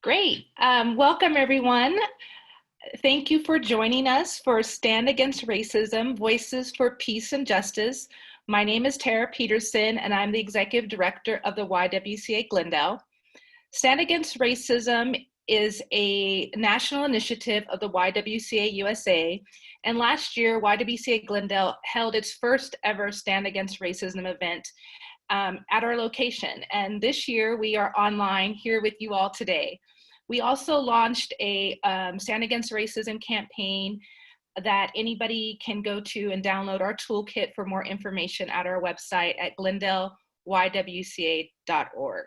Great. Welcome, everyone. Thank you for joining us for Stand Against Racism, Voices for Peace and Justice. My name is Tara Peterson, and I'm the Executive Director of the YWCA Glendale. Stand Against Racism is a national initiative of the YWCA USA, and last year, YWCA Glendale held its first ever Stand Against Racism event at our location. And this year, we are online here with you all today. We also launched a Stand Against Racism campaign that anybody can go to and download our toolkit for more information at our website at glendaleywca.org.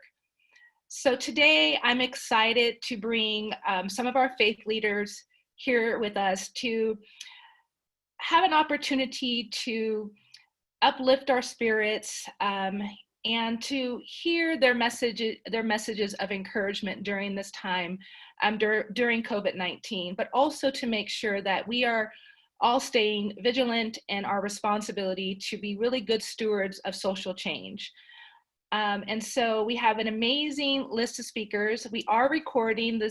So today I'm excited to bring some of our faith leaders here with us to have an opportunity to uplift our spirits and to hear their messages of encouragement during this time, during COVID-19, but also to make sure that we are all staying vigilant in our responsibility to be really good stewards of social change. And so we have an amazing list of speakers. We are recording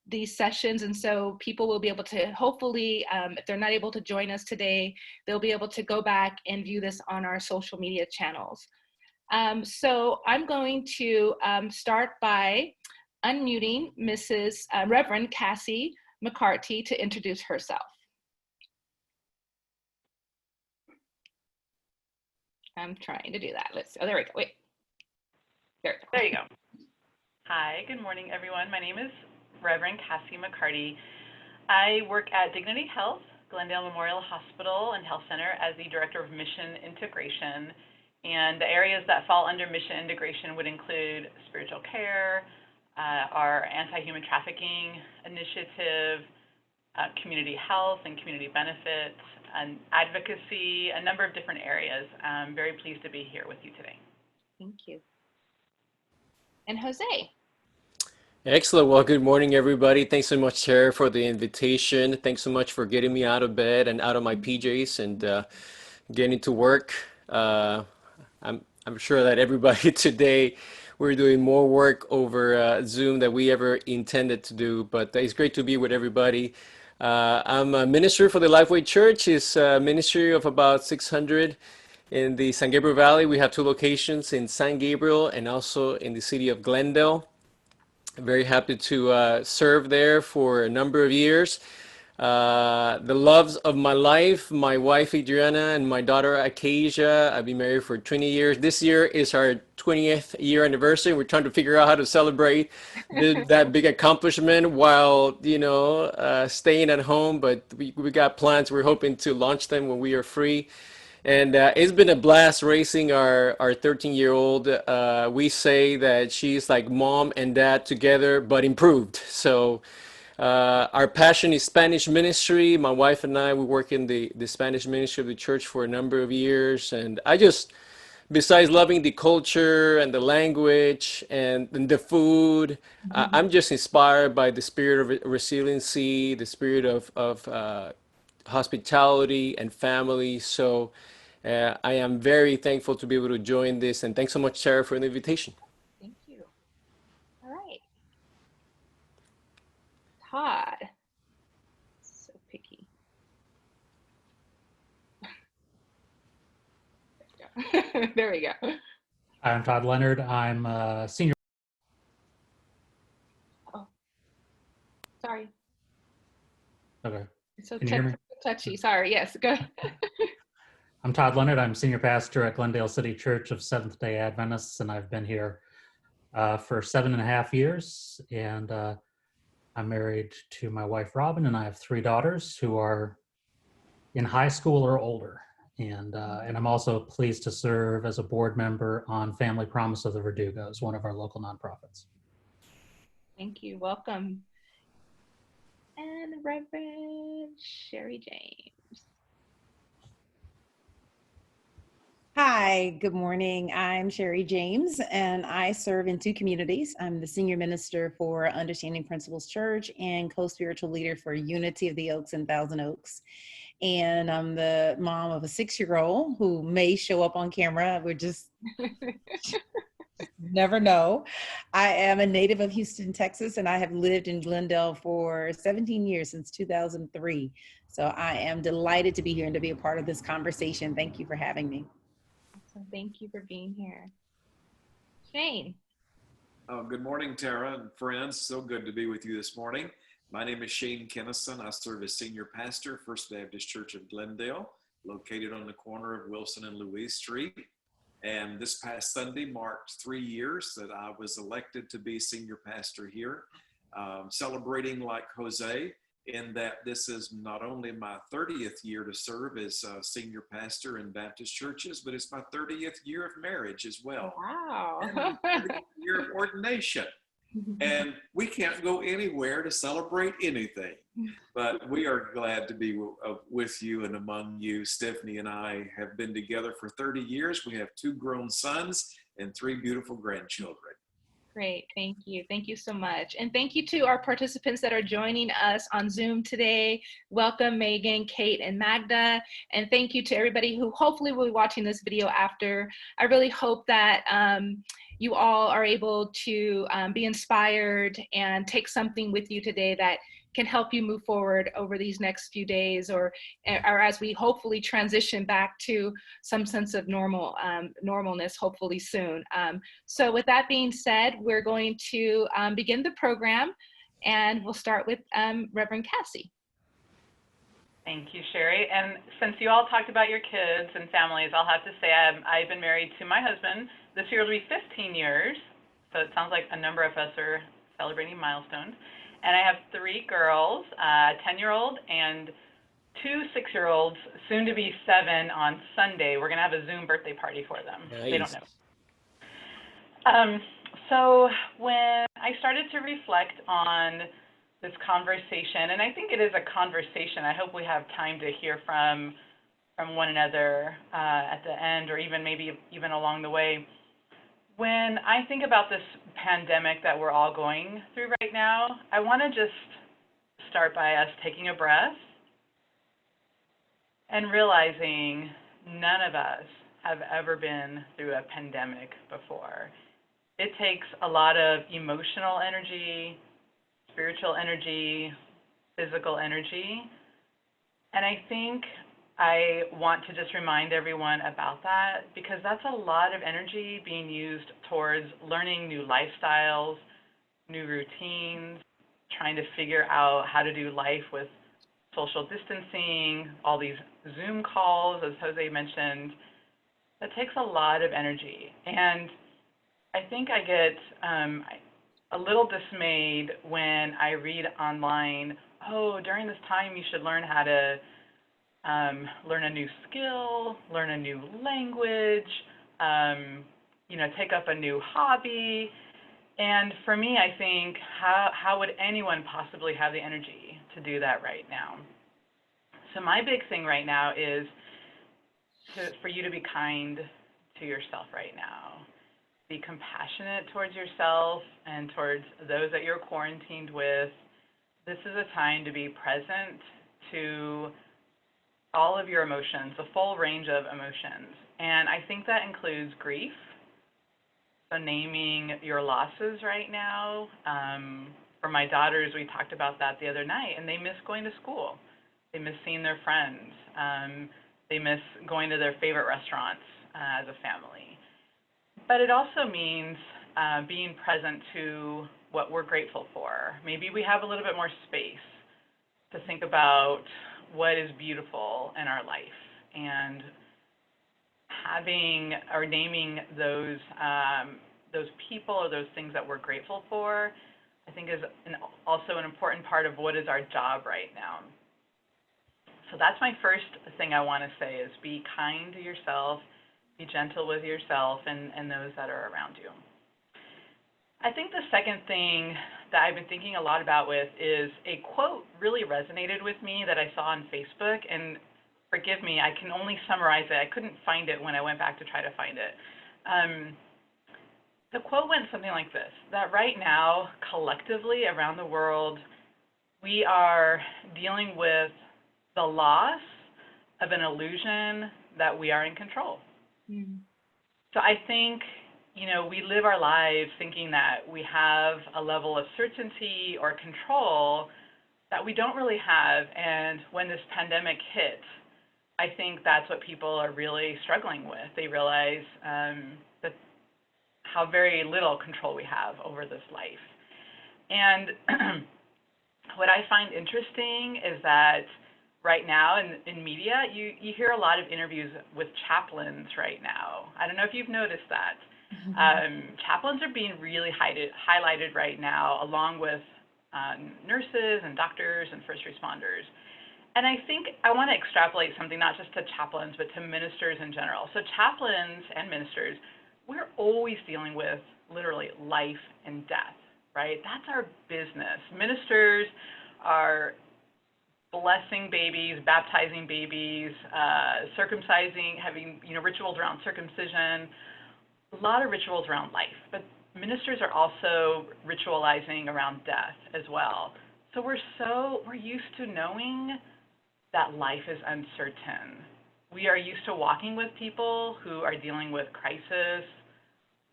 these sessions, and so people will be able to hopefully, if they're not able to join us today, they'll be able to go back and view this on our social media channels. So I'm going to start by unmuting Mrs. Reverend Cassie McCarty to introduce herself. I'm trying to do that. Oh, there we go. Wait. There you go. Hi, good morning, everyone. My name is Reverend Cassie McCarty. I work at Dignity Health, Glendale Memorial Hospital and Health Center as the Director of Mission Integration. And the areas that fall under mission integration would include spiritual care, our anti-human trafficking initiative, community health and community benefits, and advocacy, a number of different areas. I'm very pleased to be here with you today. Thank you. And Jose. Excellent. Well, good morning, everybody. Thanks so much, Tara, for the invitation. Thanks so much for getting me out of bed and out of my PJs and getting to work. I'm sure that everybody today, we're doing more work over Zoom than we ever intended to do, but it's great to be with everybody. I'm a minister for the Lifeway Church. It's a ministry of about 600 in the San Gabriel Valley. We have two locations in San Gabriel and also in the city of Glendale. I'm very happy to serve there for a number of years. The loves of my life, my wife Adriana and my daughter Acacia. I've been married for 20 years. This year is our 20th year anniversary. We're trying to figure out how to celebrate that big accomplishment while, staying at home, but we got plans. We're hoping to launch them when we are free. And it's been a blast raising our 13-year-old. We say that she's like mom and dad together, but improved. So our passion is Spanish ministry. My wife and I, we work in the Spanish ministry of the church for a number of years. And besides loving the culture and the language and the food, I'm just inspired by the spirit of resiliency, the spirit of hospitality and family. So I am very thankful to be able to join this. And thanks so much, Sarah, for the invitation. Thank you. All right. Todd. So picky. There we go. Hi, I'm Todd Leonard. I'm a senior. Oh, sorry. Okay. So Can you hear me? touchy. Sorry. Yes. Go ahead. I'm Todd Leonard. I'm senior pastor at Glendale City Church of Seventh-day Adventists, and I've been here for 7.5 years. And I'm married to my wife, Robin, and I have 3 daughters who are in high school or older. And I'm also pleased to serve as a board member on Family Promise of the Verdugos, one of our local nonprofits. Thank you. Welcome. And Reverend Sherri James. Hi, good morning. I'm Sherri James, and I serve in 2 communities. I'm the senior minister for Understanding Principles Church and co-spiritual leader for Unity of the Oaks in Thousand Oaks. And I'm the mom of a 6-year-old who may show up on camera. We're just never know. I am a native of Houston, Texas, and I have lived in Glendale for 17 years, since 2003. So I am delighted to be here and to be a part of this conversation. Thank you for having me. So thank you for being here. Shane. Good morning, Tara and friends. So good to be with you this morning. My name is Shane Kinnison. I serve as senior pastor, First Baptist Church of Glendale, located on the corner of Wilson and Louise Street. And this past Sunday marked 3 years that I was elected to be senior pastor here, celebrating like Jose, in that this is not only my 30th year to serve as senior pastor in Baptist churches, but it's my 30th year of marriage as well. Wow. And my 30th year of ordination. And we can't go anywhere to celebrate anything, but we are glad to be with you and among you. Stephanie and I have been together for 30 years. We have 2 grown sons and 3 beautiful grandchildren. Great, thank you. Thank you so much. And thank you to our participants that are joining us on Zoom today. Welcome, Megan, Kate, and Magda. And thank you to everybody who hopefully will be watching this video after. I really hope that you all are able to be inspired and take something with you today that can help you move forward over these next few days, or as we hopefully transition back to some sense of normalness, hopefully soon. So with that being said, we're going to begin the program, and we'll start with Reverend Cassie. Thank you, Sherri. And since you all talked about your kids and families, I'll have to say I've been married to my husband. This year will be 15 years, so it sounds like a number of us are celebrating milestones. And I have 3 girls, a 10-year-old and 2 6-year-olds, soon to be 7 on Sunday. We're going to have a Zoom birthday party for them. Nice. They don't know. So when I started to reflect on this conversation, and I think it is a conversation, I hope we have time to hear from one another at the end, or even maybe even along the way. When I think about this pandemic that we're all going through right now, I want to just start by us taking a breath and realizing none of us have ever been through a pandemic before. It takes a lot of emotional energy, spiritual energy, physical energy, and I think I want to just remind everyone about that, because that's a lot of energy being used towards learning new lifestyles, new routines, trying to figure out how to do life with social distancing, all these Zoom calls, as Jose mentioned. That takes a lot of energy. And I think I get a little dismayed when I read online, oh, during this time you should learn how to learn a new skill, learn a new language, take up a new hobby. And for me, I think, how would anyone possibly have the energy to do that right now? So my big thing right now is for you to be kind to yourself right now. Be compassionate towards yourself and towards those that you're quarantined with. This is a time to be present to all of your emotions, a full range of emotions. And I think that includes grief. So naming your losses right now. For my daughters, we talked about that the other night, and they miss going to school. They miss seeing their friends. They miss going to their favorite restaurants as a family. But it also means being present to what we're grateful for. Maybe we have a little bit more space to think about what is beautiful in our life, and having or naming those people or those things that we're grateful for, I think is also an important part of what is our job right now. So that's my first thing I want to say, is be kind to yourself, be gentle with yourself and those that are around you. I think the second thing that I've been thinking a lot about with is a quote really resonated with me that I saw on Facebook, and forgive me, I can only summarize it. I couldn't find it when I went back to try to find it. The quote went something like this, that right now, collectively around the world, we are dealing with the loss of an illusion that we are in control. Mm-hmm. So I think we live our lives thinking that we have a level of certainty or control that we don't really have. And when this pandemic hit, I think that's what people are really struggling with. They realize that how very little control we have over this life. And what I find interesting is that right now in media, you hear a lot of interviews with chaplains right now. I don't know if you've noticed that. Chaplains are being really highlighted right now, along with nurses and doctors and first responders. And I think I want to extrapolate something not just to chaplains, but to ministers in general. So chaplains and ministers, we're always dealing with literally life and death, right? That's our business. Ministers are blessing babies, baptizing babies, circumcising, having rituals around circumcision, a lot of rituals around life. But ministers are also ritualizing around death as well. So we're used to knowing that life is uncertain. We are used to walking with people who are dealing with crisis,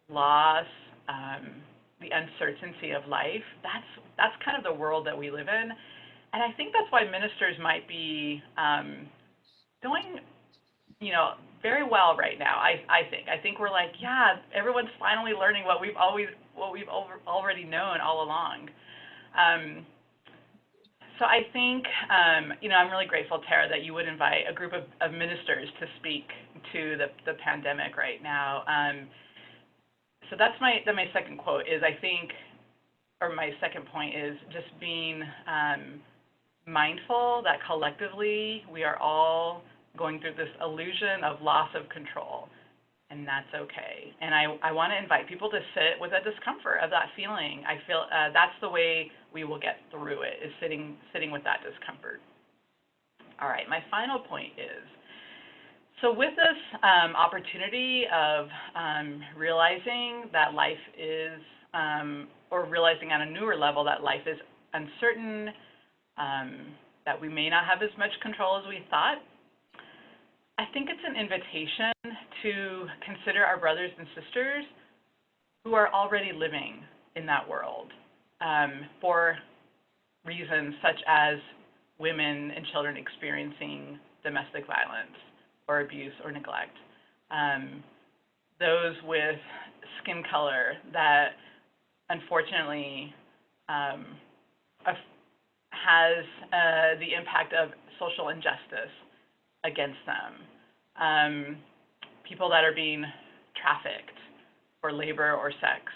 loss, the uncertainty of life. That's kind of the world that we live in. And I think that's why ministers might be doing, very well right now. I think we're like, yeah, everyone's finally learning what we've already known all along. So I think, I'm really grateful, Tara, that you would invite a group of ministers to speak to the pandemic right now. So that's my second quote is my second point is just being mindful that collectively we are all going through this illusion of loss of control, and that's okay. And I want to invite people to sit with the discomfort of that feeling. I feel that's the way we will get through it, is sitting with that discomfort. All right, my final point is, so with this opportunity of realizing that life is, or realizing on a newer level that life is uncertain, that we may not have as much control as we thought, I think it's an invitation to consider our brothers and sisters who are already living in that world for reasons such as women and children experiencing domestic violence or abuse or neglect, those with skin color that unfortunately has the impact of social injustice against them, people that are being trafficked for labor or sex.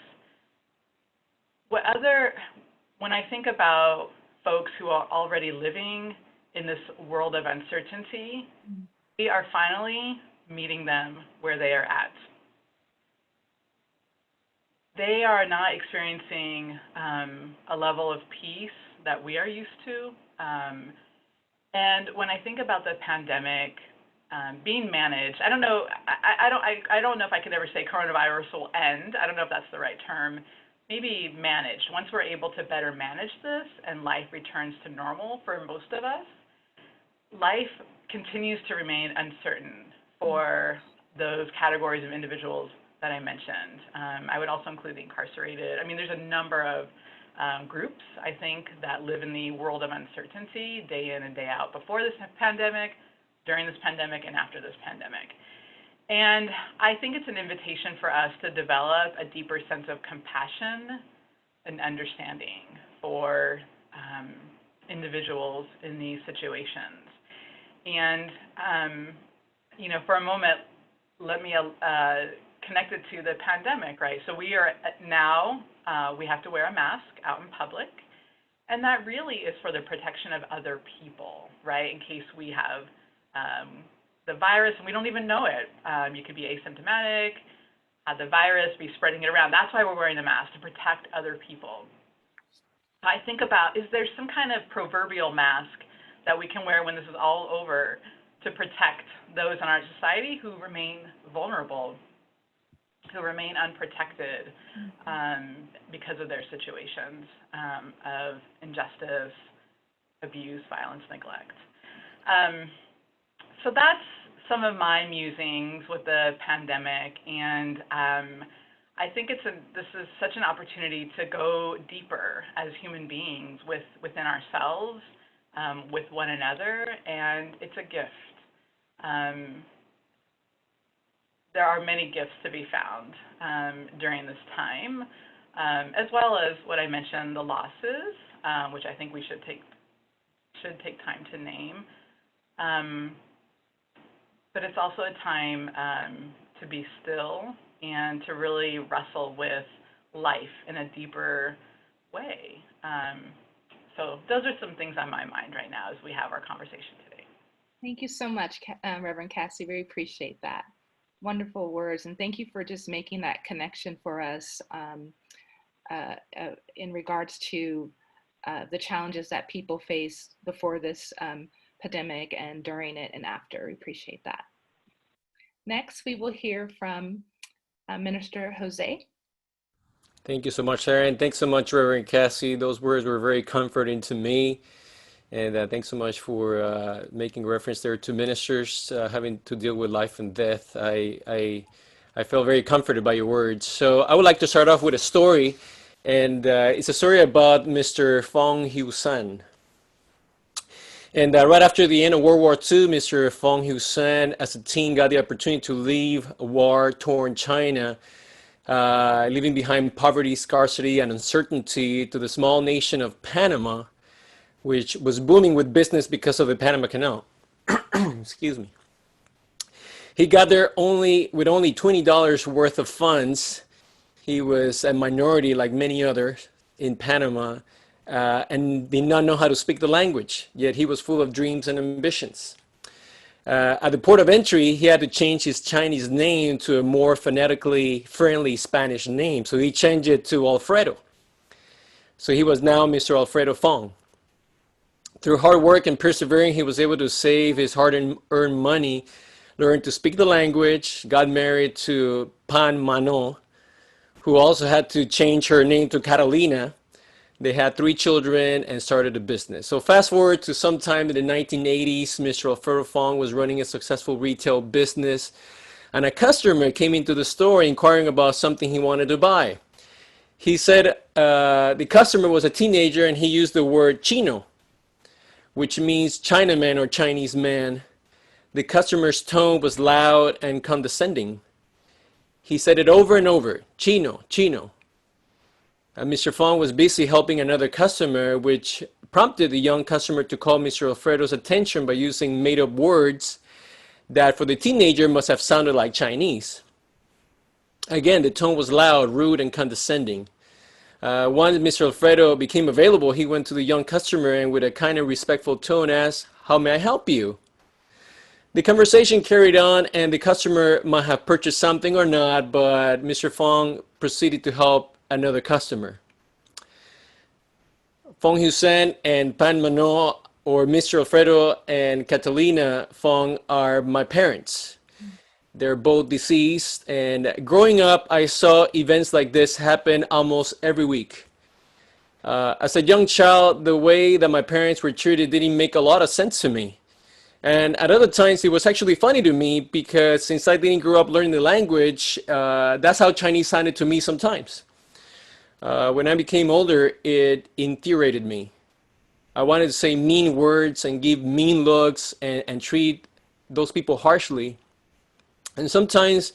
When I think about folks who are already living in this world of uncertainty, we are finally meeting them where they are at. They are not experiencing a level of peace that we are used to. And when I think about the pandemic being managed, I don't know if I could ever say coronavirus will end. I don't know if that's the right term. Maybe managed. Once we're able to better manage this and life returns to normal for most of us, life continues to remain uncertain for those categories of individuals that I mentioned. I would also include the incarcerated. I mean, there's a number of groups, I think, that live in the world of uncertainty day in and day out, before this pandemic, during this pandemic, and after this pandemic. And I think it's an invitation for us to develop a deeper sense of compassion and understanding for individuals in these situations. And, for a moment, let me connect it to the pandemic, right? So we are now, we have to wear a mask out in public, and that really is for the protection of other people, right? In case we have the virus and we don't even know it. You could be asymptomatic, have the virus, be spreading it around. That's why we're wearing the mask, to protect other people. I think about, is there some kind of proverbial mask that we can wear when this is all over to protect those in our society who remain vulnerable, who remain unprotected because of their situations of injustice, abuse, violence, neglect. So that's some of my musings with the pandemic, and I think this is such an opportunity to go deeper as human beings within ourselves, with one another, and it's a gift. There are many gifts to be found during this time, as well as what I mentioned, the losses, which I think we should take time to name. But it's also a time to be still and to really wrestle with life in a deeper way. So those are some things on my mind right now as we have our conversation today. Thank you so much, Reverend Cassie. We appreciate that. Wonderful words. And thank you for just making that connection for us in regards to the challenges that people face before this pandemic and during it and after. We appreciate that. Next, we will hear from Minister Jose. Thank you so much, Sherri, and thanks so much, Reverend Cassie. Those words were very comforting to me. And thanks so much for making reference there to ministers having to deal with life and death. I felt very comforted by your words. So I would like to start off with a story, and it's a story about Mr. Fong San. And right after the end of World War II, Mr. Fong San, as a teen, got the opportunity to leave war-torn China, leaving behind poverty, scarcity, and uncertainty to the small nation of Panama, which was booming with business because of the Panama Canal. Excuse me. He got there with only $20 worth of funds. He was a minority like many others in Panama and did not know how to speak the language, yet he was full of dreams and ambitions. At the port of entry, he had to change his Chinese name to a more phonetically friendly Spanish name, so he changed it to Alfredo. So he was now Mr. Alfredo Fong. Through hard work and persevering, he was able to save his hard-earned money, learn to speak the language, got married to Pan Manon, who also had to change her name to Catalina. They had 3 children and started a business. So fast forward to sometime in the 1980s, Mr. Alfredo Fong was running a successful retail business, and a customer came into the store inquiring about something he wanted to buy. He said the customer was a teenager, and he used the word Chino, which means Chinaman or Chinese man. The customer's tone was loud and condescending. He said it over and over, Chino, Chino. Mr. Fong was busy helping another customer, which prompted the young customer to call Mr. Alfredo's attention by using made-up words that for the teenager must have sounded like Chinese. Again, the tone was loud, rude, and condescending. Once Mr. Alfredo became available, he went to the young customer and with a kind of respectful tone asked, "How may I help you?" The conversation carried on, and the customer might have purchased something or not, but Mr. Fong proceeded to help another customer. Fong San and Pan Manon, or Mr. Alfredo and Catalina Fong, are my parents. They're both deceased, and growing up, I saw events like this happen almost every week. As a young child, the way that my parents were treated didn't make a lot of sense to me. And at other times, it was actually funny to me because since I didn't grow up learning the language, that's how Chinese sounded to me sometimes. When I became older, it infuriated me. I wanted to say mean words and give mean looks and treat those people harshly. And sometimes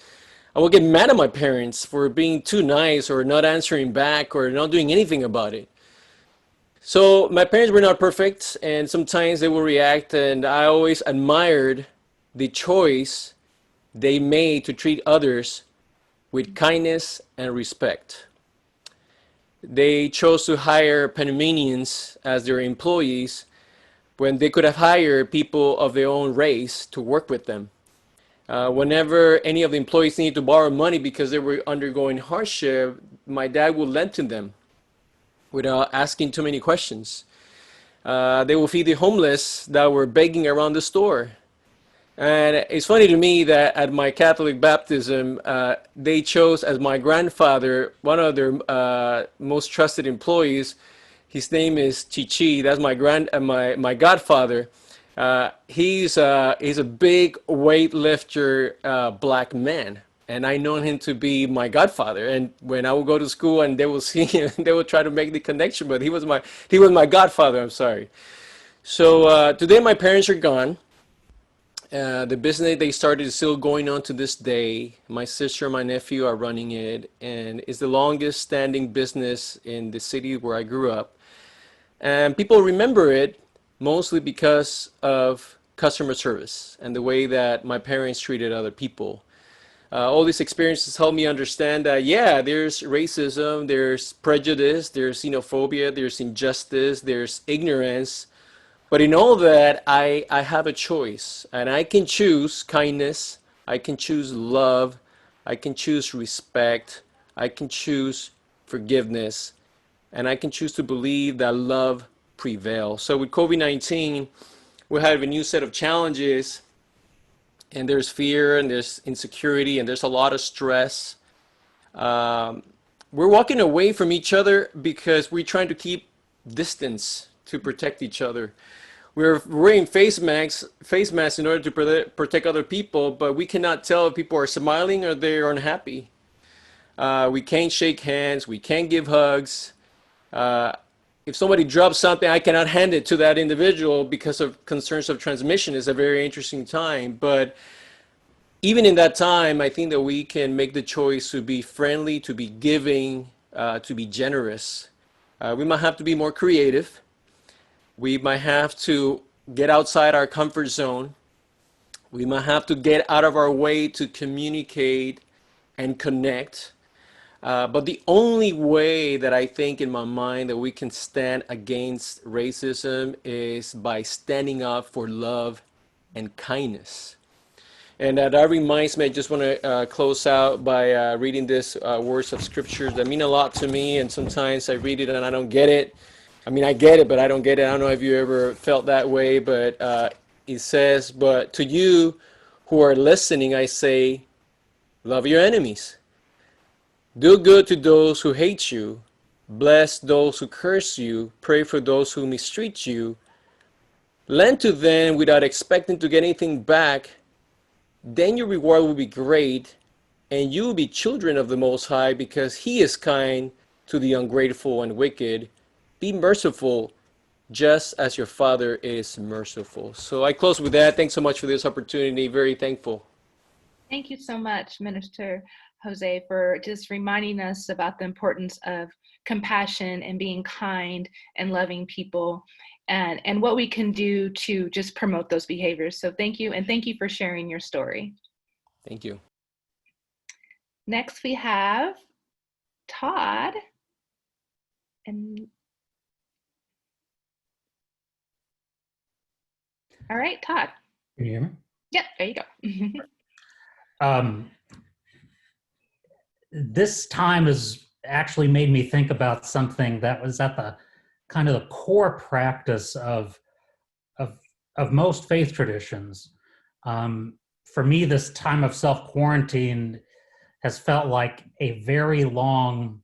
I would get mad at my parents for being too nice or not answering back or not doing anything about it. So my parents were not perfect, and sometimes they will react, and I always admired the choice they made to treat others with kindness and respect. They chose to hire Panamanians as their employees when they could have hired people of their own race to work with them. Whenever any of the employees needed to borrow money because they were undergoing hardship, my dad would lend to them without asking too many questions. They will feed the homeless that were begging around the store. And it's funny to me that at my Catholic baptism, they chose as my grandfather one of their most trusted employees. His name is Chichi. That's my godfather. He's a big weightlifter, black man, and I known him to be my godfather. And when I would go to school and they will see him, they will try to make the connection, but he was my godfather. I'm sorry. So today my parents are gone. The business they started is still going on to this day. My sister and my nephew are running it, and it's the longest standing business in the city where I grew up. And people remember it mostly because of customer service and the way that my parents treated other people. All these experiences help me understand that, yeah, there's racism, there's prejudice, there's xenophobia, there's injustice, there's ignorance. But in all that, I have a choice, and I can choose kindness, I can choose love, I can choose respect, I can choose forgiveness, and I can choose to believe that love prevails. So with COVID-19, we have a new set of challenges, and there's fear, and there's insecurity, and there's a lot of stress. Um, we're walking away from each other because we're trying to keep distance to protect each other. We're wearing face masks in order to protect other people, but we cannot tell if people are smiling or they're unhappy. We can't shake hands. We can't give hugs. Uh, if somebody drops something, I cannot hand it to that individual because of concerns of transmission. It's a very interesting time. But even in that time, I think that we can make the choice to be friendly, to be giving, to be generous. We might have to be more creative. We might have to get outside our comfort zone. We might have to get out of our way to communicate and connect. But the only way that I think in my mind that we can stand against racism is by standing up for love and kindness. And that reminds me, I just want to close out by reading this words of scripture that mean a lot to me. And sometimes I read it and I don't get it. I mean, I get it, but I don't get it. I don't know if you ever felt that way, but it says, but to you who are listening, I say, love your enemies. Do good to those who hate you. Bless those who curse you. Pray for those who mistreat you. Lend to them without expecting to get anything back. Then your reward will be great, and you will be children of the Most High, because He is kind to the ungrateful and wicked. Be merciful, just as your Father is merciful. So I close with that. Thanks so much for this opportunity. Very thankful. Thank you so much, Minister Jose, for just reminding us about the importance of compassion and being kind and loving people, and what we can do to just promote those behaviors. So thank you, and thank you for sharing your story. Thank you. Next we have Todd. And all right, Todd. Can you hear me? Yep, there you go. This time has actually made me think about something that was at the kind of the core practice of most faith traditions. For me, this time of self-quarantine has felt like a very long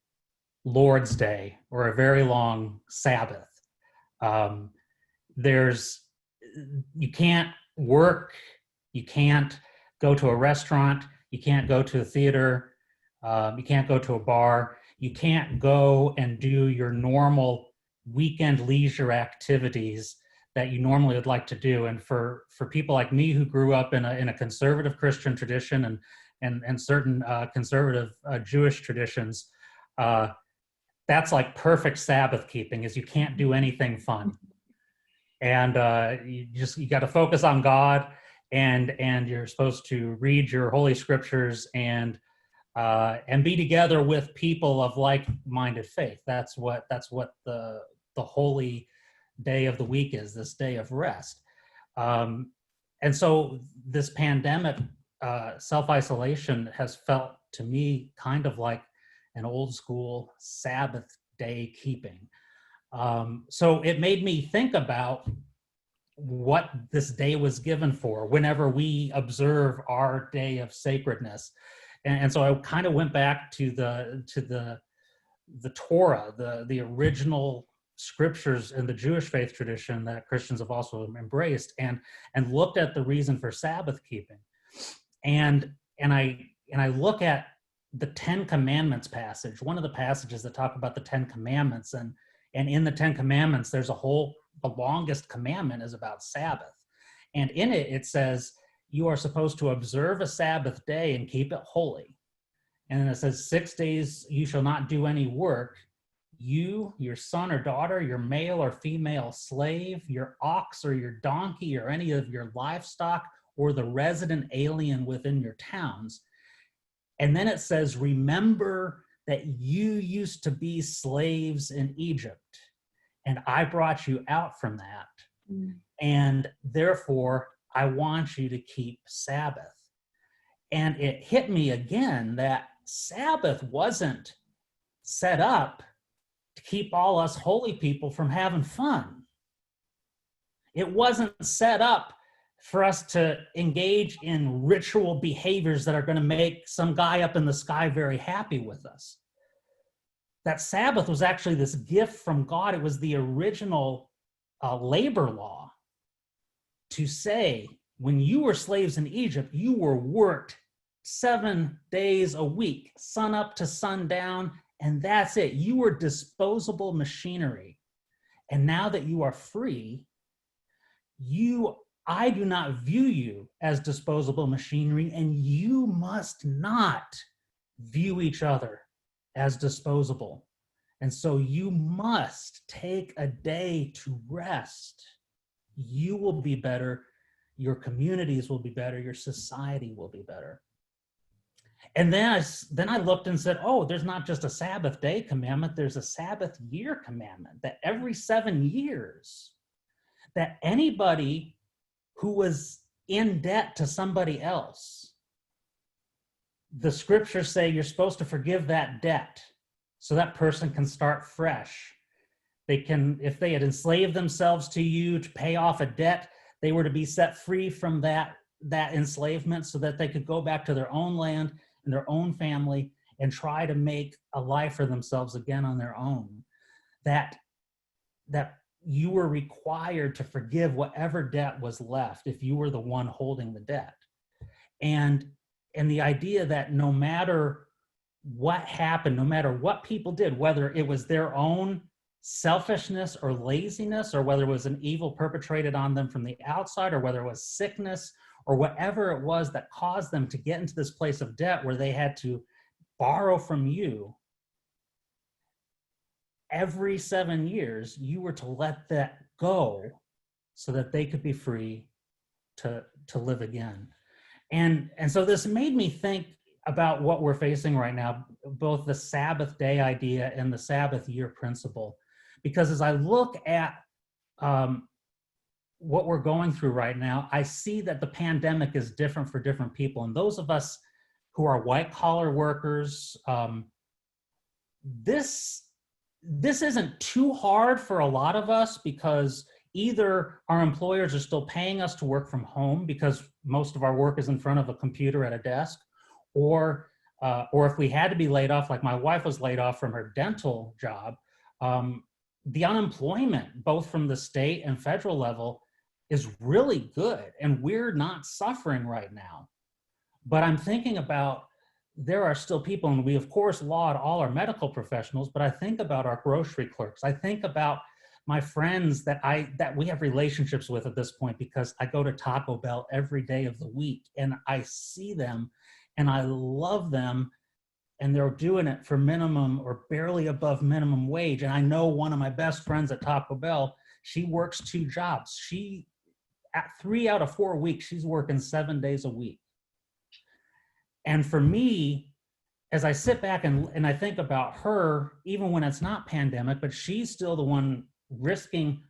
Lord's Day or a very long Sabbath. You can't work, you can't go to a restaurant, you can't go to a theater, you can't go to a bar, you can't go and do your normal weekend leisure activities that you normally would like to do. And for people like me who grew up in a conservative Christian tradition and certain conservative Jewish traditions, that's like perfect Sabbath keeping, is you can't do anything fun. And you got to focus on God, and you're supposed to read your holy scriptures and be together with people of like-minded faith. That's what the holy day of the week is, this day of rest. And so this pandemic self-isolation has felt to me kind of like an old school Sabbath day keeping. So it made me think about what this day was given for whenever we observe our day of sacredness. And so I kind of went back to the Torah, the original scriptures in the Jewish faith tradition that Christians have also embraced, and looked at the reason for Sabbath keeping. And I and I look at the 10 Commandments passage, one of the passages that talk about the 10 Commandments, and in the 10 Commandments, there's the longest commandment is about Sabbath. And in it, it says, you are supposed to observe a Sabbath day and keep it holy. And then it says, 6 days you shall not do any work. You, your son or daughter, your male or female slave, your ox or your donkey or any of your livestock, or the resident alien within your towns. And then it says, remember that you used to be slaves in Egypt, and I brought you out from that. And therefore, I want you to keep Sabbath. And it hit me again that Sabbath wasn't set up to keep all us holy people from having fun. It wasn't set up for us to engage in ritual behaviors that are going to make some guy up in the sky very happy with us. That Sabbath was actually this gift from God. It was the original labor law to say, when you were slaves in Egypt, you were worked 7 days a week, sun up to sundown, and that's it. You were disposable machinery. And now that you are free, I do not view you as disposable machinery, and you must not view each other as disposable. And so you must take a day to rest. You will be better. Your communities will be better. Your society will be better. And then I looked and said, oh, there's not just a Sabbath day commandment, there's a Sabbath year commandment, that every 7 years, that anybody who was in debt to somebody else, the scriptures say you're supposed to forgive that debt so that person can start fresh. They can, if they had enslaved themselves to you to pay off a debt, they were to be set free from that enslavement so that they could go back to their own land and their own family and try to make a life for themselves again on their own. That you were required to forgive whatever debt was left if you were the one holding the debt. And the idea that no matter what happened, no matter what people did, whether it was their own selfishness or laziness, or whether it was an evil perpetrated on them from the outside, or whether it was sickness, or whatever it was that caused them to get into this place of debt where they had to borrow from you, every 7 years, you were to let that go so that they could be free to live again. And so this made me think about what we're facing right now, both the Sabbath day idea and the Sabbath year principle. Because as I look at what we're going through right now, I see that the pandemic is different for different people. And those of us who are white collar workers, this isn't too hard for a lot of us, because either our employers are still paying us to work from home because most of our work is in front of a computer at a desk, or if we had to be laid off, like my wife was laid off from her dental job, the unemployment, both from the state and federal level, is really good, and we're not suffering right now. But I'm thinking about, there are still people, and we of course laud all our medical professionals, but I think about our grocery clerks. I think about my friends that we have relationships with at this point, because I go to Taco Bell every day of the week, and I see them and I love them, and they're doing it for minimum or barely above minimum wage. And I know one of my best friends at Taco Bell, she works 2 jobs. At 3 out of 4 weeks, she's working 7 days a week. And for me, as I sit back and I think about her, even when it's not pandemic, but she's still the one risking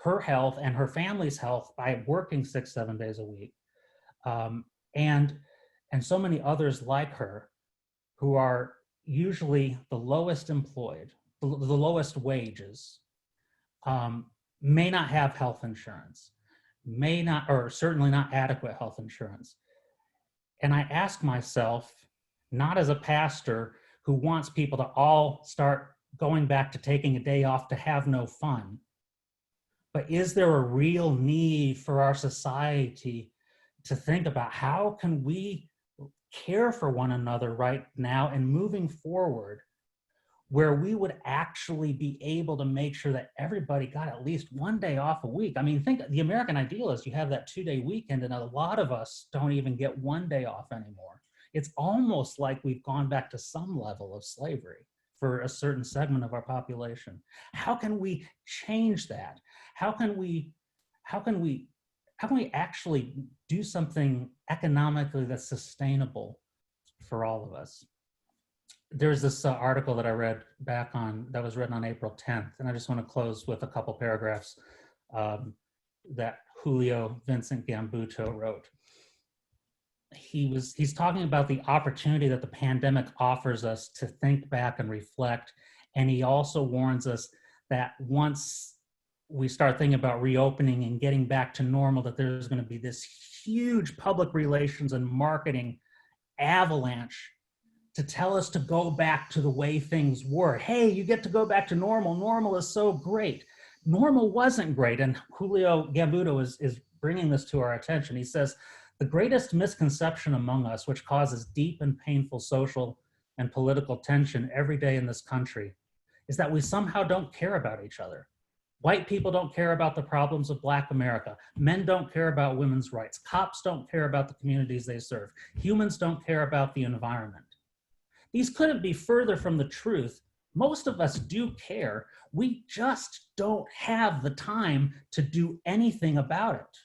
her health and her family's health by working 6-7 days a week. And so many others like her who are usually the lowest employed, the lowest wages, may not have health insurance, may not, or certainly not adequate health insurance. And I ask myself, not as a pastor who wants people to all start going back to taking a day off to have no fun, but is there a real need for our society to think about how can we care for one another right now and moving forward, where we would actually be able to make sure that everybody got at least one day off a week. I mean, think the American ideal is you have that 2-day weekend, and a lot of us don't even get one day off anymore. It's almost like we've gone back to some level of slavery for a certain segment of our population. How can we change that? How can we actually do something economically that's sustainable for all of us? There's this article that I read that was written on April 10th, and I just want to close with a couple paragraphs that Julio Vincent Gambuto wrote. He's talking about the opportunity that the pandemic offers us to think back and reflect, and he also warns us that once we start thinking about reopening and getting back to normal, that there's going to be this huge public relations and marketing avalanche to tell us to go back to the way things were. Hey, you get to go back to normal. Normal is so great. Normal wasn't great. And Julio Gambuto is bringing this to our attention. He says, the greatest misconception among us, which causes deep and painful social and political tension every day in this country, is that we somehow don't care about each other. White people don't care about the problems of Black America. Men don't care about women's rights. Cops don't care about the communities they serve. Humans don't care about the environment. These couldn't be further from the truth. Most of us do care. We just don't have the time to do anything about it.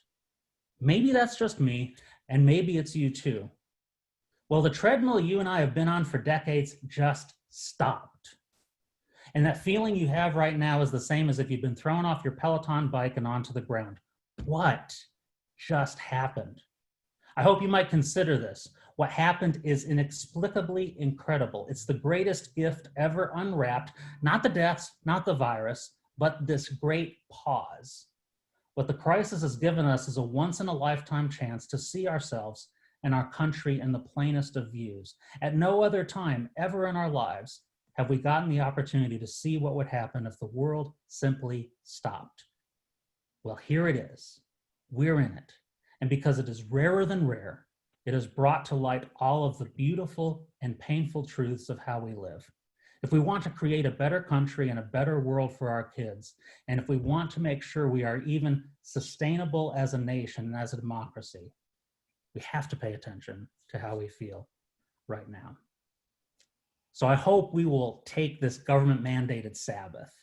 Maybe that's just me, and maybe it's you too. Well, the treadmill you and I have been on for decades just stopped. And that feeling you have right now is the same as if you've been thrown off your Peloton bike and onto the ground. What just happened? I hope you might consider this. What happened is inexplicably incredible. It's the greatest gift ever unwrapped, not the deaths, not the virus, but this great pause. What the crisis has given us is a once-in-a-lifetime chance to see ourselves and our country in the plainest of views. At no other time ever in our lives have we gotten the opportunity to see what would happen if the world simply stopped. Well, here it is. We're in it. And because it is rarer than rare, it has brought to light all of the beautiful and painful truths of how we live. If we want to create a better country and a better world for our kids, and if we want to make sure we are even sustainable as a nation and as a democracy, we have to pay attention to how we feel right now. So I hope we will take this government-mandated Sabbath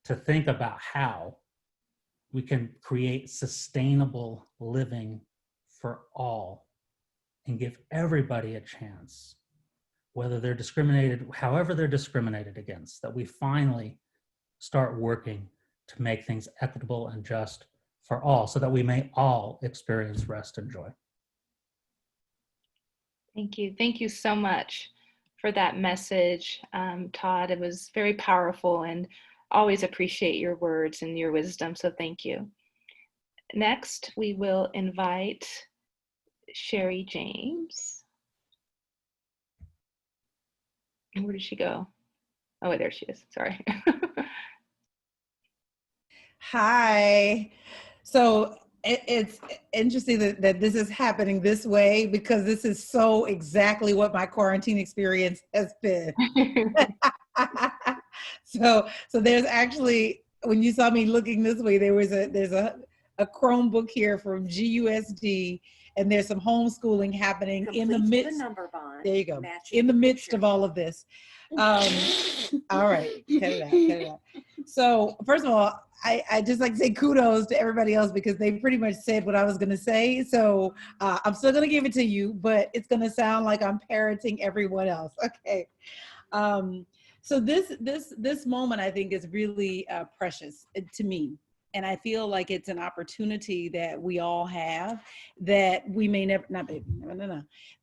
to think about how we can create sustainable living for all and give everybody a chance, whether they're discriminated, however they're discriminated against, that we finally start working to make things equitable and just for all so that we may all experience rest and joy. Thank you. Thank you so much for that message, Todd. It was very powerful, and always appreciate your words and your wisdom, so thank you. Next, we will invite Sherri James. And where did she go? Oh, there she is. Sorry. Hi. So it's interesting that this is happening this way, because this is so exactly what my quarantine experience has been. So there's actually, when you saw me looking this way, there's a Chromebook here from GUSD, and there's some homeschooling happening in the midst. There you go. In the midst of all of this. All right, cut it out. So first of all, I just like to say kudos to everybody else, because they pretty much said what I was going to say. So I'm still going to give it to you, but it's going to sound like I'm parroting everyone else. Okay. So this moment, I think, is really precious to me. And I feel like it's an opportunity that we all have that we may never,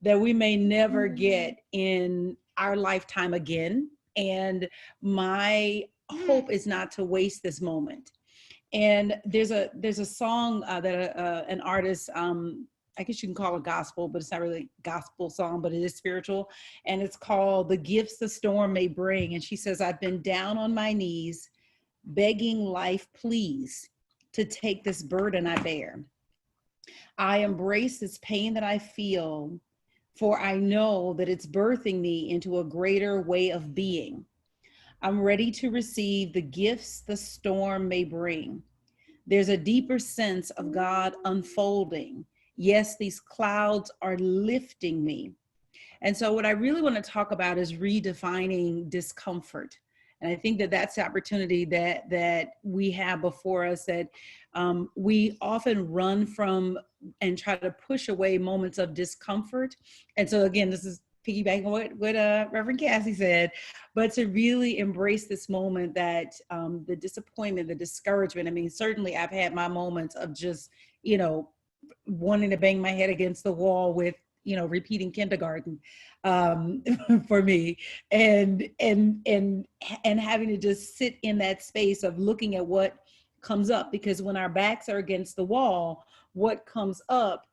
that we may never get in our lifetime again. And my hope is not to waste this moment. And there's a song that an artist, I guess you can call it gospel, but it's not really a gospel song, but it is spiritual. And it's called "The Gifts the Storm May Bring." And she says, "I've been down on my knees, begging life, please, to take this burden I bear. I embrace this pain that I feel for I know that it's birthing me into a greater way of being. I'm ready to receive the gifts the storm may bring. There's a deeper sense of God unfolding. Yes, these clouds are lifting me. And so what I really want to talk about is redefining discomfort. And I think that that's the opportunity that we have before us, that we often run from and try to push away moments of discomfort. And so again, this is piggybacking on what Reverend Cassie said, but to really embrace this moment that the disappointment, the discouragement. I mean, certainly I've had my moments of just, wanting to bang my head against the wall with, repeating kindergarten for me, and having to just sit in that space of looking at what comes up, because when our backs are against the wall, what comes up,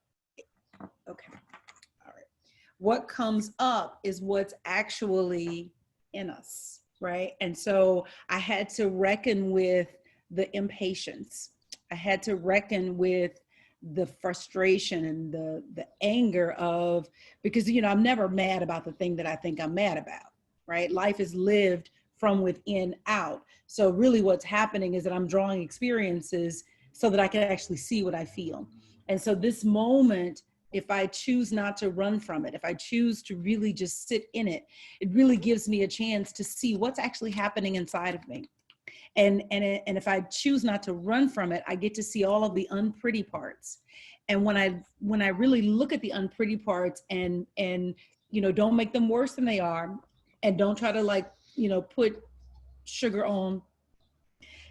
what comes up is what's actually in us, right? And so I had to reckon with the impatience. I had to reckon with the frustration and the anger of, because, I'm never mad about the thing that I think I'm mad about, right? Life is lived from within out. So really what's happening is that I'm drawing experiences so that I can actually see what I feel. And so this moment, if I choose not to run from it, if I choose to really just sit in it, it really gives me a chance to see what's actually happening inside of me. And if I choose not to run from it, I get to see all of the unpretty parts. And when I really look at the unpretty parts and don't make them worse than they are, and don't try to put sugar on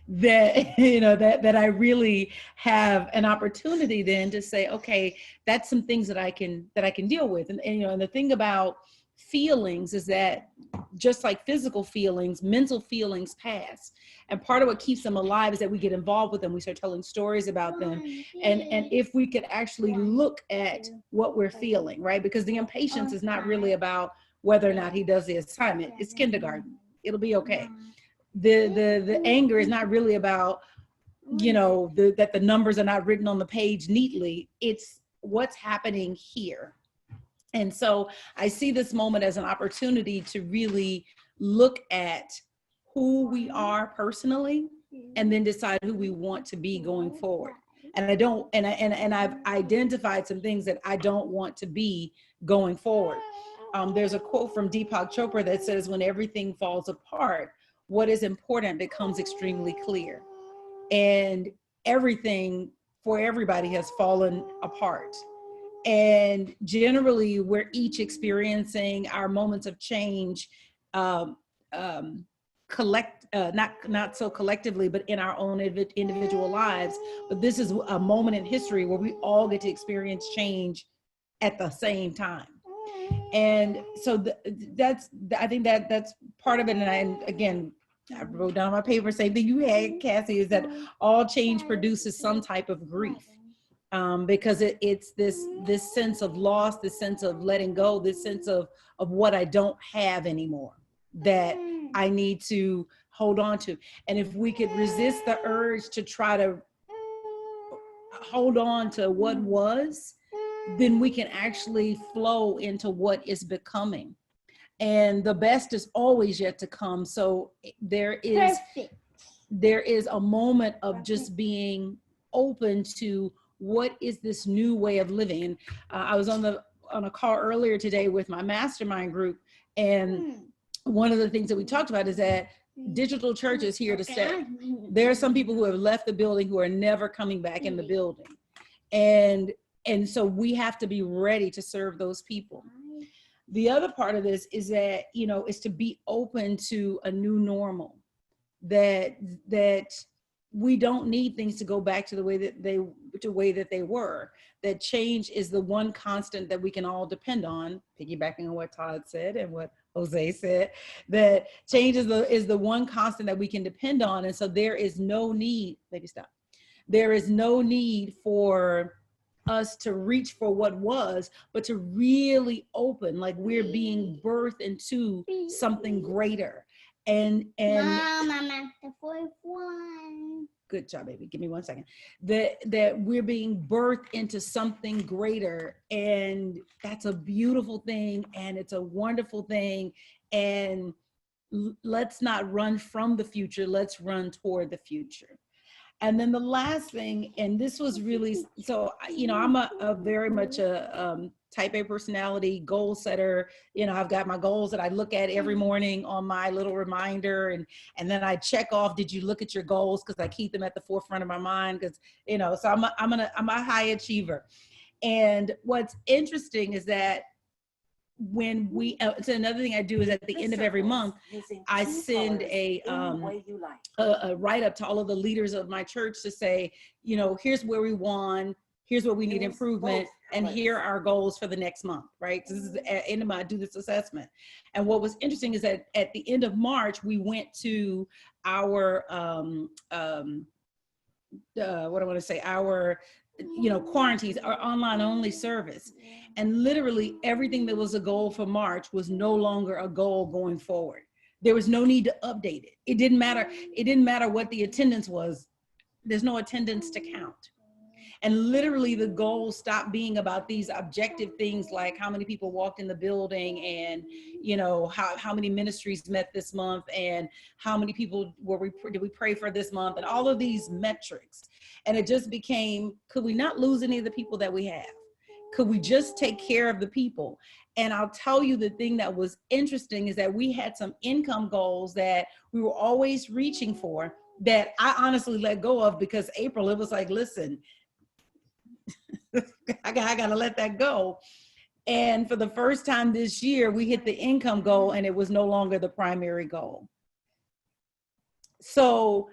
that, that I really have an opportunity then to say, okay, that's some things that I can deal with. And the thing about feelings is that just like physical feelings, mental feelings pass. And part of what keeps them alive is that we get involved with them. We start telling stories about them. And if we could actually look at what we're feeling, right? Because the impatience is not really about whether or not he does the assignment. It's kindergarten. It'll be okay. The anger is not really about, that the numbers are not written on the page neatly. It's what's happening here. And so I see this moment as an opportunity to really look at who we are personally, and then decide who we want to be going forward. And I've identified some things that I don't want to be going forward. There's a quote from Deepak Chopra that says, when everything falls apart, what is important becomes extremely clear. And everything for everybody has fallen apart. And generally, we're each experiencing our moments of change, not so collectively, but in our own individual lives. But this is a moment in history where we all get to experience change at the same time. And so I think that's part of it. And again, I wrote down on my paper, same thing you had, Cassie, is that all change produces some type of grief. Because it's this sense of loss, this sense of letting go, this sense of what I don't have anymore that I need to hold on to. And if we could resist the urge to try to hold on to what was, then we can actually flow into what is becoming. And the best is always yet to come. So there is a moment of just being open to what is this new way of living. And I was on a call earlier today with my mastermind group, and one of the things that we talked about is that digital church is here to stay. There are some people who have left the building who are never coming back in the building, and so we have to be ready to serve those people. The other part of this is that is to be open to a new normal, that we don't need things to go back to the way that they were. That change is the one constant that we can all depend on, piggybacking on what Todd said and what Jose said, that change is the one constant that we can depend on. And so there is no need, there is no need for us to reach for what was, but to really open, like we're being birthed into something greater. And Mom, I'm at the fourth one. good job, baby. Give me 1 second. That we're being birthed into something greater, and that's a beautiful thing, and it's a wonderful thing. And let's not run from the future. Let's run toward the future. And then the last thing, and this was really, so, you know, I'm a very much a type A personality, goal setter. You know, I've got my goals that I look at every morning on my little reminder. And then I check off, did you look at your goals? Because I keep them at the forefront of my mind. Because, you know, so I'm a high achiever. And what's interesting is that when we, so another thing I do is at the end of every month, I send a write-up to all of the leaders of my church to say, you know, here's where we won, here's where we need improvement, and here are our goals for the next month, right? So this is the end of my, I do this assessment. And what was interesting is that at the end of March, we went to our, our, you know, quarantines, our online only service. And literally everything that was a goal for March was no longer a goal going forward. There was no need to update it. It didn't matter. It didn't matter what the attendance was. There's no attendance to count. And literally the goal stopped being about these objective things like how many people walked in the building and, you know, how many ministries met this month and how many people did we pray for this month and all of these metrics. And it just became, could we not lose any of the people that we have? Could we just take care of the people? And I'll tell you the thing that was interesting is that we had some income goals that we were always reaching for that I honestly let go of because April, it was like, listen, I gotta let that go. And for the first time this year, we hit the income goal and it was no longer the primary goal. So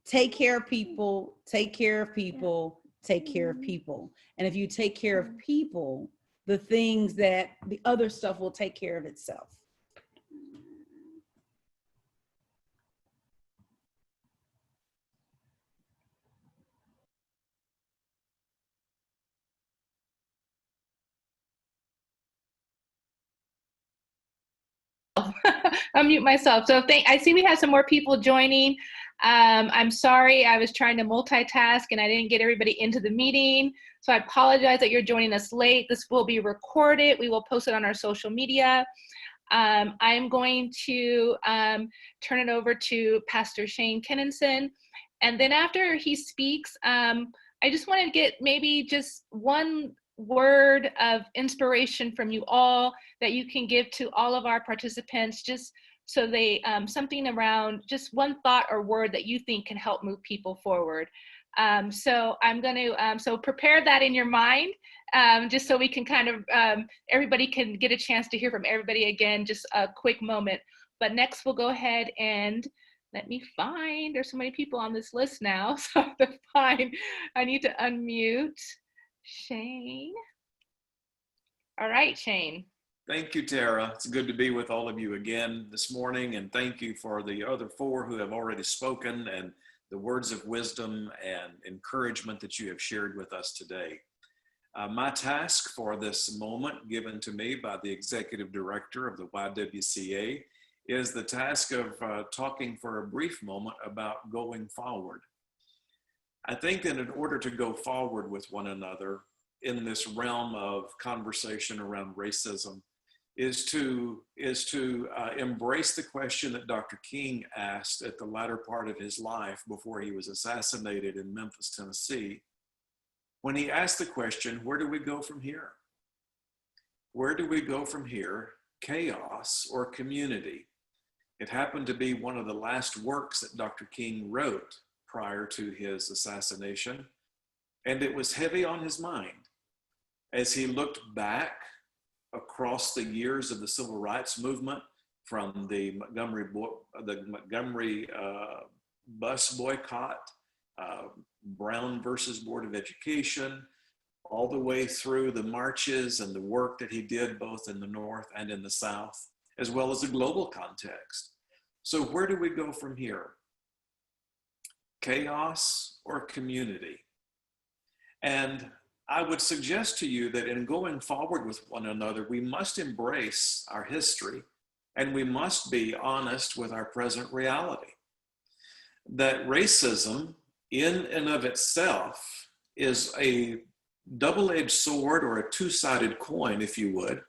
take care of people, take care of people, take care of people. And if you take care of people, the things that the other stuff will take care of itself. Unmute myself. So I see we have some more people joining. I'm sorry, I was trying to multitask and I didn't get everybody into the meeting. So I apologize that you're joining us late. This will be recorded. We will post it on our social media. I'm going to turn it over to Pastor Shane Kinnison. And then after he speaks, I just want to get maybe just one word of inspiration from you all that you can give to all of our participants, just so they, something around just one thought or word that you think can help move people forward. So I'm going to, so prepare that in your mind, just so we can kind of, everybody can get a chance to hear from everybody again, just a quick moment. But next we'll go ahead and let me find, there's so many people on this list now, so I have to find, I need to unmute Shane. All right, Shane. Thank you, Tara. It's good to be with all of you again this morning, and thank you for the other four who have already spoken and the words of wisdom and encouragement that you have shared with us today. My task for this moment given to me by the Executive Director of the YWCA is the task of talking for a brief moment about going forward. I think that in order to go forward with one another in this realm of conversation around racism is to embrace the question that Dr. King asked at the latter part of his life before he was assassinated in Memphis, Tennessee. When he asked the question, where do we go from here? Where do we go from here? Chaos or community? It happened to be one of the last works that Dr. King wrote prior to his assassination, and it was heavy on his mind as he looked back across the years of the civil rights movement, from the Montgomery bus boycott, Brown versus Board of Education, all the way through the marches and the work that he did both in the North and in the South, as well as a global context. So where do we go from here? Chaos or community? And I would suggest to you that in going forward with one another, we must embrace our history and we must be honest with our present reality. That racism in and of itself is a double-edged sword, or a two-sided coin, if you would,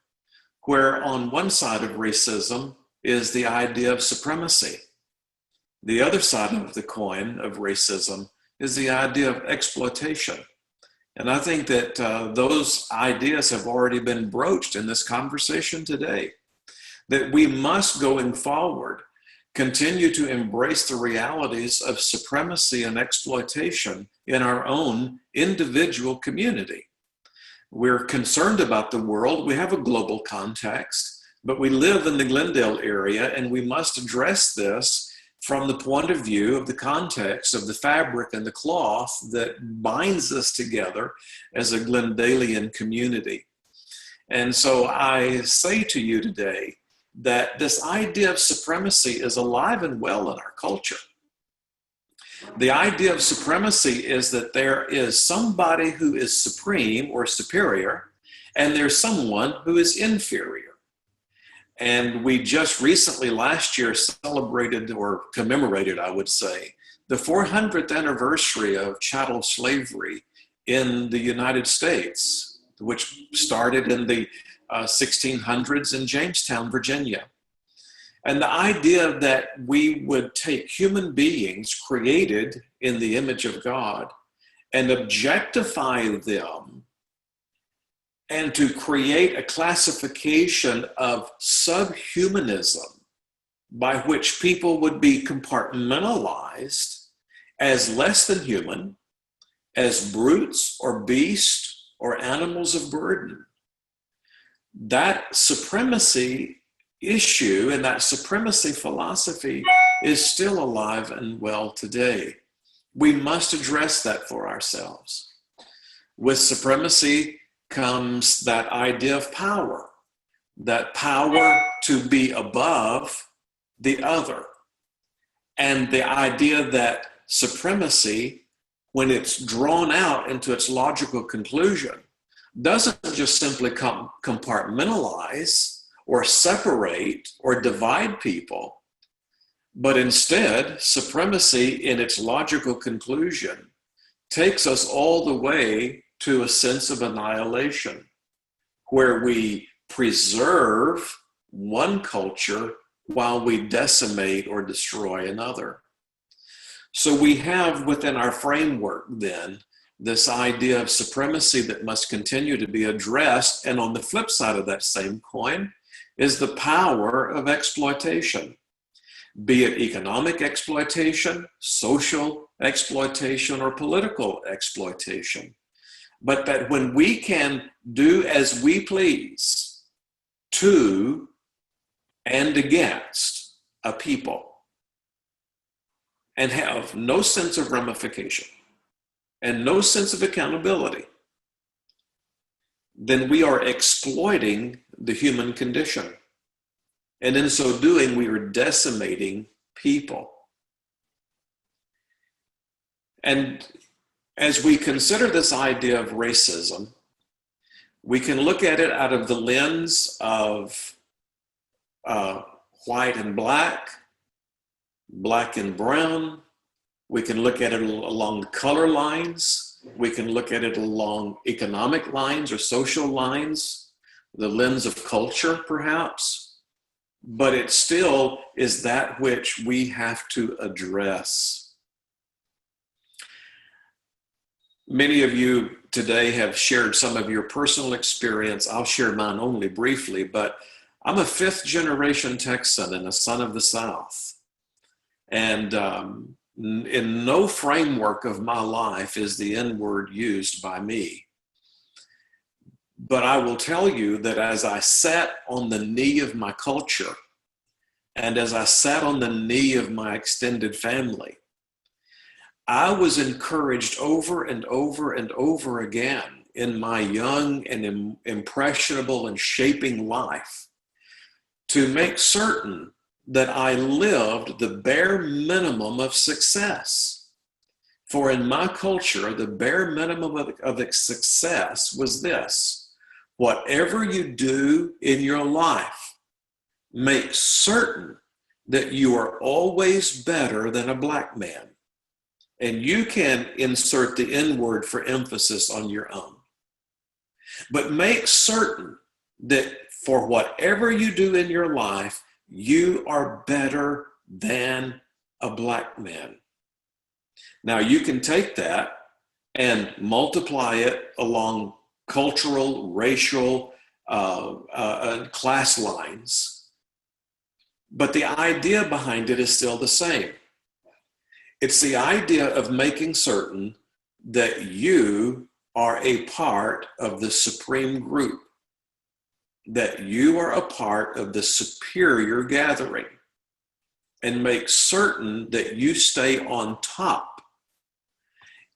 where on one side of racism is the idea of supremacy. The other side of the coin of racism is the idea of exploitation. And I think that those ideas have already been broached in this conversation today, that we must, going forward, continue to embrace the realities of supremacy and exploitation in our own individual community. We're concerned about the world. We have a global context, but we live in the Glendale area, and we must address this from the point of view of the context of the fabric and the cloth that binds us together as a Glendalian community. And so I say to you today that this idea of supremacy is alive and well in our culture. The idea of supremacy is that there is somebody who is supreme or superior, and there's someone who is inferior. And we just recently, last year, celebrated, or commemorated, I would say, the 400th anniversary of chattel slavery in the United States, which started in the 1600s in Jamestown, Virginia. And the idea that we would take human beings created in the image of God and objectify them, and to create a classification of subhumanism by which people would be compartmentalized as less than human, as brutes or beasts or animals of burden. That supremacy issue and that supremacy philosophy is still alive and well today. We must address that for ourselves. With supremacy comes that idea of power, that power to be above the other, and the idea that supremacy, when it's drawn out into its logical conclusion, doesn't just simply compartmentalize or separate or divide people, but instead, supremacy in its logical conclusion takes us all the way to a sense of annihilation, where we preserve one culture while we decimate or destroy another. So we have within our framework then this idea of supremacy that must continue to be addressed, and on the flip side of that same coin is the power of exploitation, be it economic exploitation, social exploitation, or political exploitation. But that when we can do as we please to and against a people and have no sense of ramification and no sense of accountability, then we are exploiting the human condition. And in so doing, we are decimating people. And as we consider this idea of racism, we can look at it out of the lens of white and black, black and brown. We can look at it along color lines. We can look at it along economic lines or social lines, the lens of culture, perhaps. But it still is that which we have to address. Many of you today have shared some of your personal experience. I'll share mine only briefly, but I'm a fifth-generation Texan and a son of the South. And in no framework of my life is the N-word used by me. But I will tell you that as I sat on the knee of my culture, and as I sat on the knee of my extended family, I was encouraged over and over and over again in my young and impressionable and shaping life to make certain that I lived the bare minimum of success. For in my culture, the bare minimum of success was this: whatever you do in your life, make certain that you are always better than a black man. And you can insert the N word for emphasis on your own. But make certain that for whatever you do in your life, you are better than a black man. Now, you can take that and multiply it along cultural, racial, class lines. But the idea behind it is still the same. It's the idea of making certain that you are a part of the supreme group, that you are a part of the superior gathering, and make certain that you stay on top,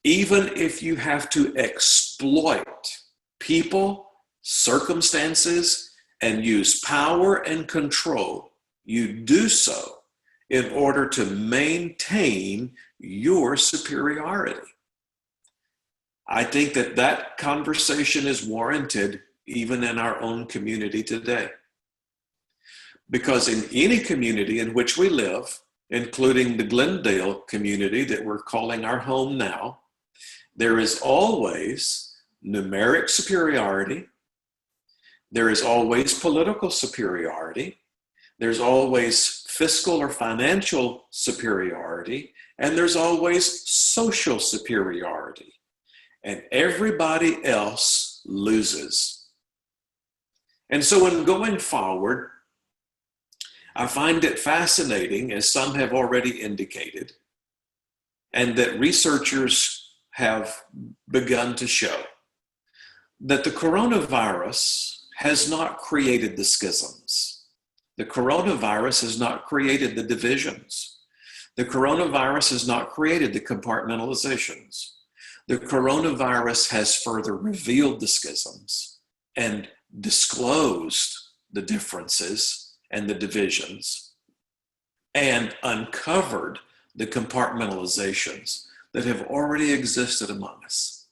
even if you have to exploit people, circumstances, and use power and control. You do so in order to maintain your superiority. I think that that conversation is warranted even in our own community today. Because in any community in which we live, including the Glendale community that we're calling our home now, there is always numeric superiority, there is always political superiority, there's always fiscal or financial superiority, and there's always social superiority. And everybody else loses. And so in going forward, I find it fascinating, as some have already indicated, and that researchers have begun to show, that the coronavirus has not created the schisms. The coronavirus has not created the divisions. The coronavirus has not created the compartmentalizations. The coronavirus has further revealed the schisms and disclosed the differences and the divisions and uncovered the compartmentalizations that have already existed among us.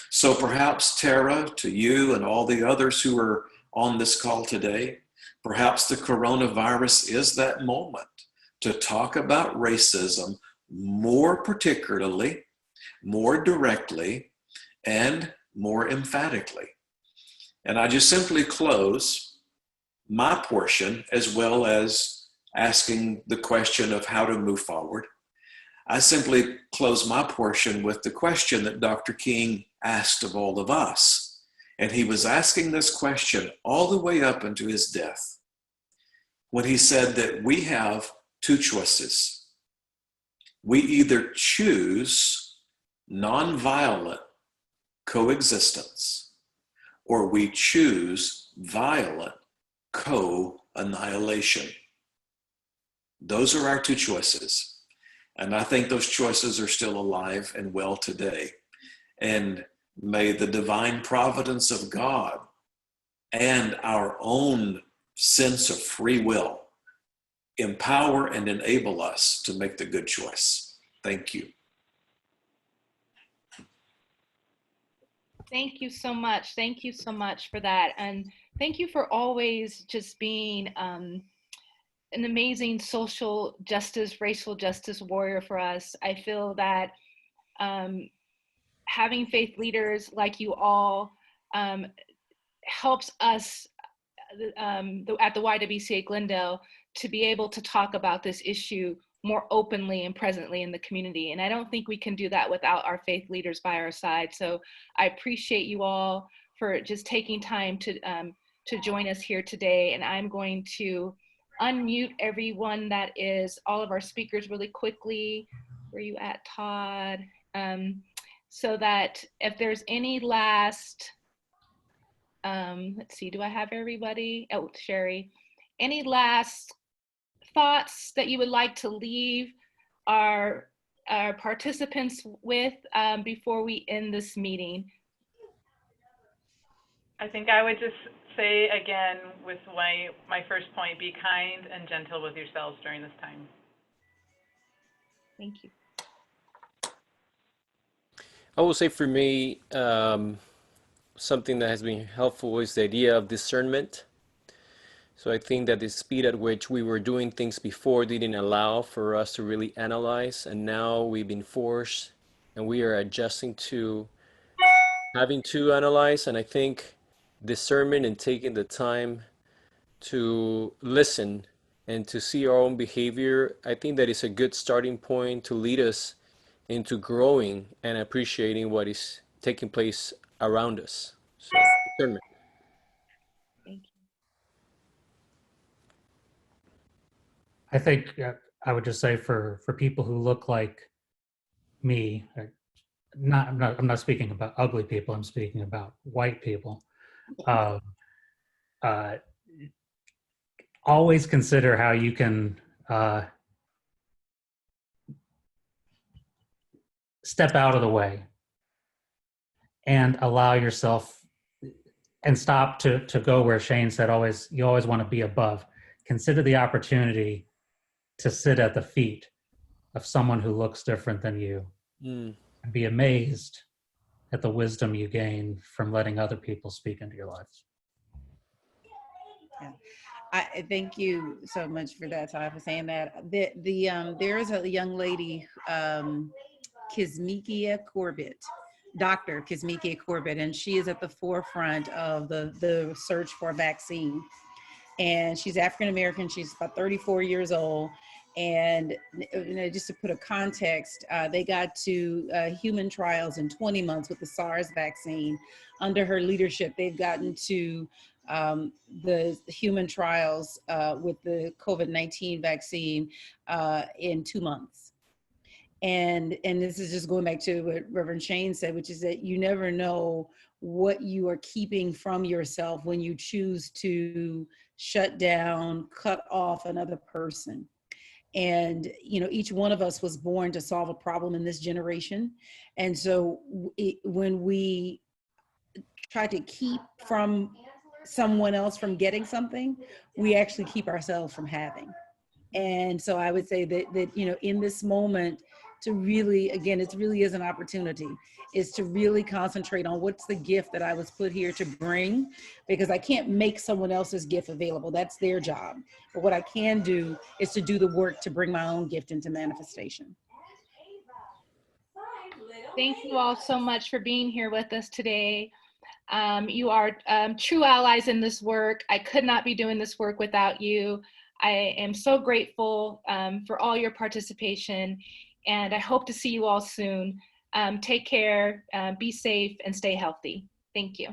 So perhaps, Tara, to you and all the others who are on this call today, perhaps the coronavirus is that moment to talk about racism more particularly, more directly, and more emphatically. And I just simply close my portion, as well as asking the question of how to move forward. I simply close my portion with the question that Dr. King asked of all of us. And he was asking this question all the way up into his death, when he said that we have two choices. We either choose nonviolent coexistence, or we choose violent co-annihilation. Those are our two choices. And I think those choices are still alive and well today. And may the divine providence of God and our own sense of free will empower and enable us to make the good choice. Thank you. Thank you so much. Thank you so much for that. And thank you for always just being an amazing social justice, racial justice warrior for us. I feel that having faith leaders like you all helps us at the YWCA Glendale to be able to talk about this issue more openly and presently in the community. And I don't think we can do that without our faith leaders by our side. So I appreciate you all for just taking time to join us here today. And I'm going to unmute everyone that is all of our speakers really quickly. Where are you at, Todd? So that if there's any last, let's see, do I have everybody? Oh, Sherri. Any last thoughts that you would like to leave our participants with before we end this meeting? I think I would just say again with my first point, be kind and gentle with yourselves during this time. Thank you. I will say for me, something that has been helpful is the idea of discernment. So I think that the speed at which we were doing things before didn't allow for us to really analyze, and now we've been forced and we are adjusting to having to analyze. And I think discernment and taking the time to listen and to see our own behavior, I think that is a good starting point to lead us into growing and appreciating what is taking place around us. So, discernment. Thank you. I think I would just say for people who look like me, I'm not speaking about ugly people. I'm speaking about white people. Uh, uh, Always consider how you can step out of the way and allow yourself and stop to go where Shane said, you always want to be above. Consider the opportunity to sit at the feet of someone who looks different than you and be amazed at the wisdom you gain from letting other people speak into your lives. Yeah. I thank you so much for that, Todd, for saying that. There is a young lady, Kismikia Corbett, Dr. Kismikia Corbett, and she is at the forefront of the search for a vaccine. And she's African American. She's about 34 years old. And just to put a context, they got to human trials in 20 months with the SARS vaccine. Under her leadership, they've gotten to the human trials with the COVID-19 vaccine in 2 months. And this is just going back to what Reverend Shane said, which is that you never know what you are keeping from yourself when you choose to shut down, cut off another person. And, each one of us was born to solve a problem in this generation. And so when we try to keep from someone else from getting something, we actually keep ourselves from having. And so I would say that in this moment, to really, again, it really is an opportunity, is to really concentrate on what's the gift that I was put here to bring, because I can't make someone else's gift available. That's their job. But what I can do is to do the work to bring my own gift into manifestation. Thank you all so much for being here with us today. You are true allies in this work. I could not be doing this work without you. I am so grateful for all your participation, and I hope to see you all soon. Take care, be safe, and stay healthy. Thank you.